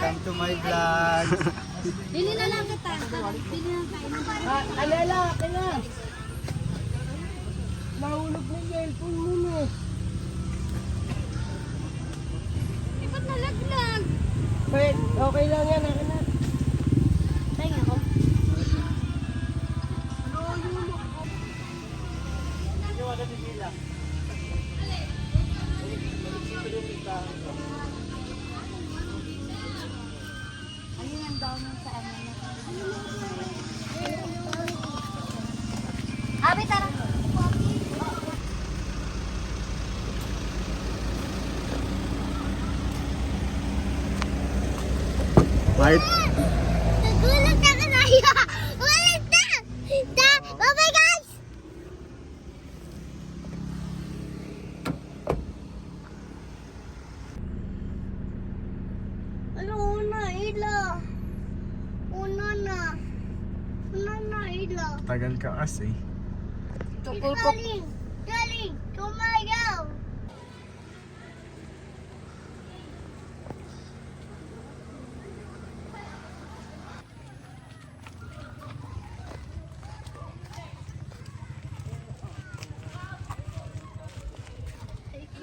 Welcome to my vlog. Bili na lang kita. Bili na tayo. Alala, kaya. Nahulog na yung cellphone mo no. Eh, ba't nalaglag? Wait, okay lang yan. Akin na. Tayo ako. Ano yung daw mo sa ano? Abi, tara. Right? Nagulat na ka na yun. Ulit na. Bye-bye, guys. Ano una, ila? Una na. Una na, ila. Tagal ka kasi. Galing. Galing. Kumayaw.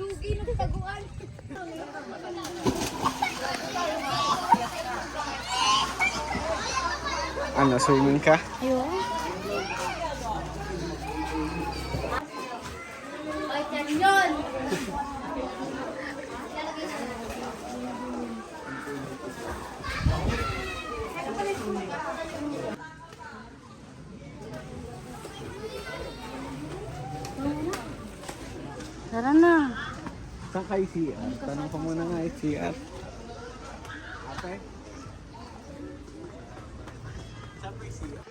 Lugi ng taguan. Ano, swimming ka? Ayun. Ay, kanyon. Tara na. Saan kayo CR? Tanong ko muna nga CR. Okay? Saan kayo CR?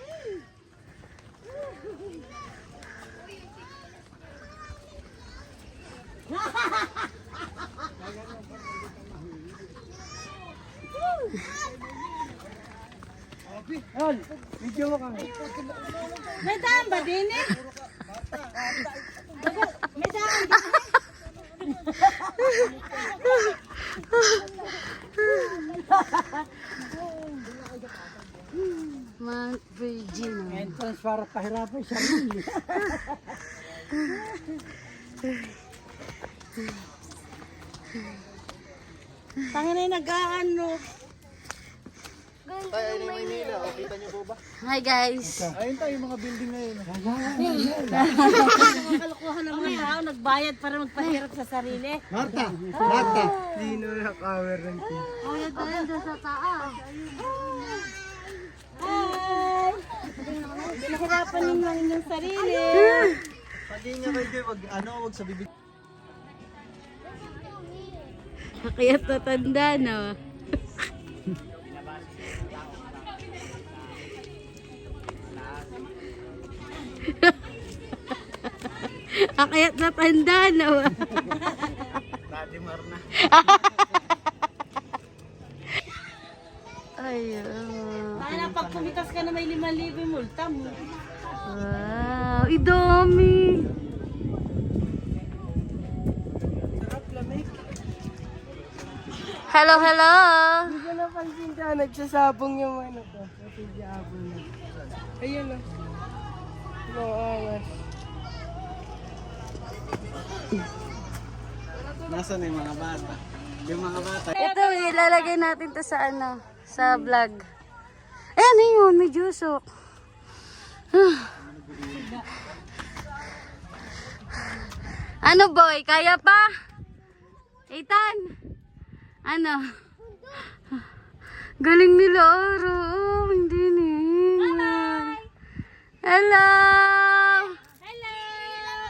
Hol, video mo kami. May daan ba din eh? May daan ba? Mount Virgin. Entrance para pahirapan siya rin. Tangin na yung nag-aano. Ay, ano yung Maynila? O, kita niyo po ba? Hi guys. Ayun tayo, yung mga building na yun. Kalukuhan naman ha, nagbayad para magpahirap sa sarili. Marta! Marta! Dino na cover ng team. Kuya doon sa taas. Hi! Pinahirapan ninyo ang inyong sarili. Pag niya kayo, wag sa bibig. Kaya tatanda na. Akayat na tanda na. Daddy Marna. Ayun. Sana pag pumitas ka na may 5,000 multa mo. Wow, idami. Hello, hello. Hindi ko napansin ka, nagsasabong yung ano ko. Kasi diabon na. Ayun o. Maangas. Nasaan yung mga bata? Yung mga bata. Ito, ilalagay natin to sa ano, sa vlog. Eh, ano yun? May jusok. Ano boy? Kaya pa? Ethan? Ano? Galing nila, Aro. Oh, hindi na. Hello! Hello!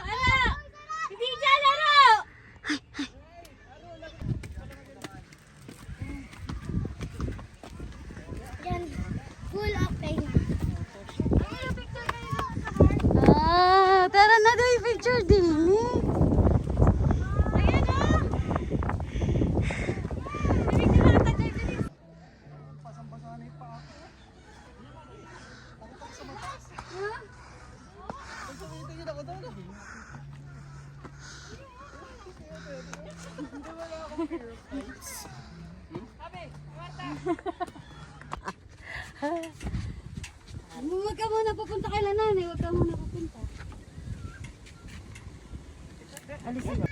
Ano? Hindi dyan, ano? Yan, full okay na. Ah, tara na daw yung picture din. Ayan o. Huwag ka muna pupunta kay nanay. Huwag ka muna pupunta. Alisin mo.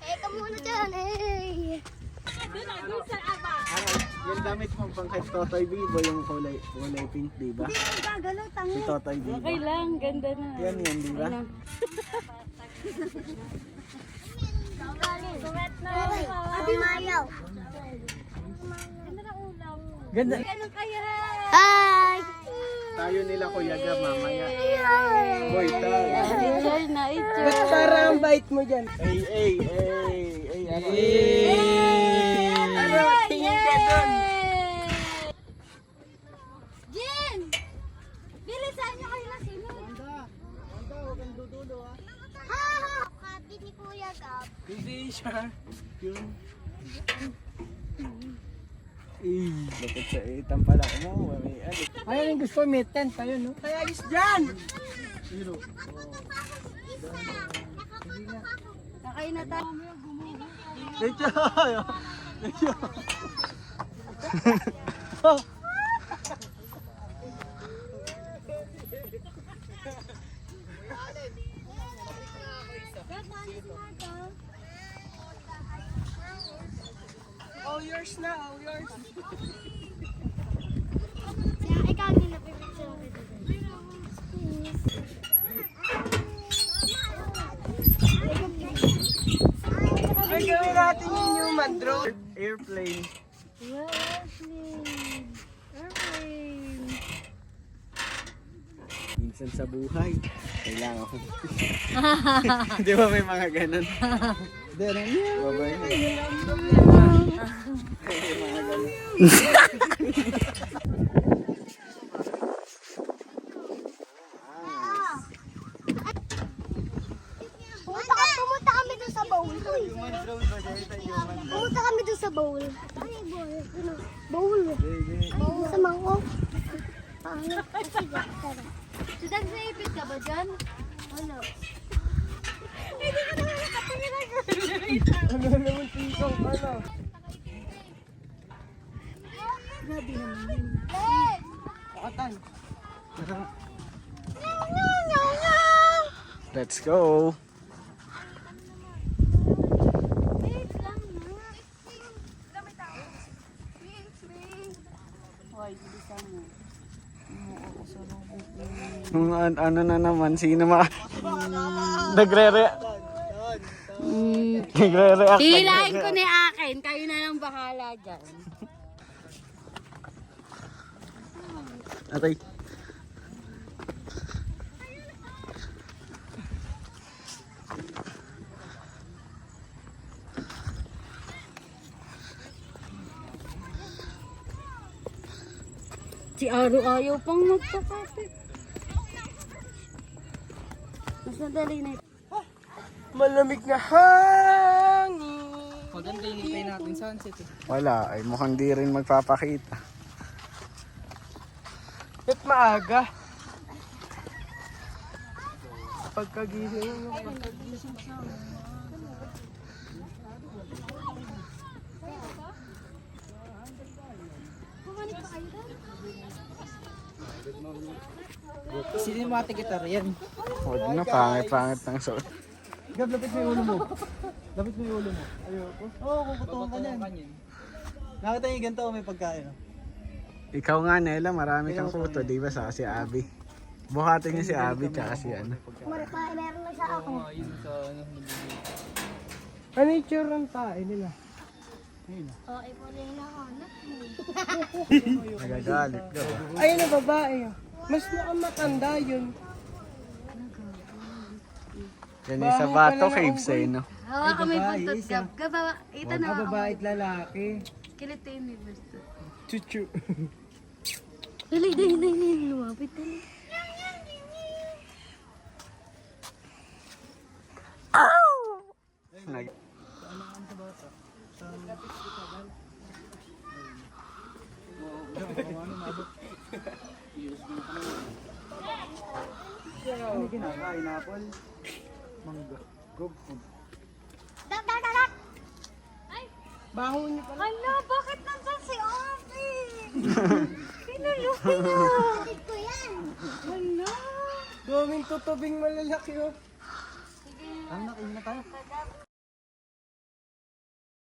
Ito muna dyan eh. Yung damit mo pang kay Totoy Bibo, yung kulay pink, di ba? Gagalaw, Si tangi. Totoy Bibo. Okay lang, ganda na. Yan, di ba? Abi Mayaw. Ganda. Anong kaya? Hi! Tayo nila Kuya Gab, mamaya. Boy, tayo. Picture na, Ba't picture. parang ang bait mo dyan? Ay, ano? Ano, tingin ka doon. Jin! Bilisan niyo kayo na sunod. Ha! Kapit ni Kuya Gab. Hindi siya. Bakit sa itam pala mo? May ano? Ayun yung gusto, may tent. Ayun, no? Kaya ayos dyan! Nakain na tayo. All yours na, all yours. Kaya ikaw din napipicture ko dito. Ay, gawin natin yung human drone. Airplane. Minsan sa buhay, kailangan ko. Di ba may mga ganun? Di ba yun? May mga ganun. Pumunta kami dun sa bowl. Human drone ba? Pumunta kami dun sa bowl. Bowl. Bowl. Sa mangkok. Paano? Sige, tara. Sudan, naipit ka ba dyan? Ano? Ano naman tingkong, ano? Pakatan. Let's go! Hoy, bilisan mo. Ano na naman, sino nagre-react. Nagre-react. Hilahin ko ni akin. Kayo na lang bahala dyan. Atay. Si Aro ayaw pang magpakapit. Mas madali na ito. Malamig na hangin. Maganda yung hintay natin sunset eh. Wala, ay mukhang di rin magpapakita. Ba't maaga? Pagkagising mo. Cinematic guitar yan. Huwag na, pangit-pangit ng suot. Gab, lapit mo yung ulo mo. Lapit mo yung ulo mo. Ayoko. Oo, kukutuhan ka niyan. Nakita niyo yung ganito may pagkain. Oh. Ikaw nga, Nela, marami kang kuto, di ba, sa si Abby? Buhatin niya si Abby, tsaka si ano. Meron na sa ako. Yun sa ano. Ano yung tsura ng tae nila? Oh, ikaw na yung nahanap mo. Nagagalit ka ba? Ayun na babae. Oh. Mas mukhang matanda yun. Yan yung sa Bato Caves eh, no? Hawa kami buntot gab. Gaba, ito na. Babae at lalaki. Kilito yung may buntot. Chuchu. Dali, lumapit dali. Nag Ano kinakain? Apple? Mangga. Go food. Dak! Baho niyo pala. Hala, bakit nandun si Ate? Pinuluhin niya. Kapatid ko yan. Hala. Daming tutubing malalaki oh. Ang nakin na tayo.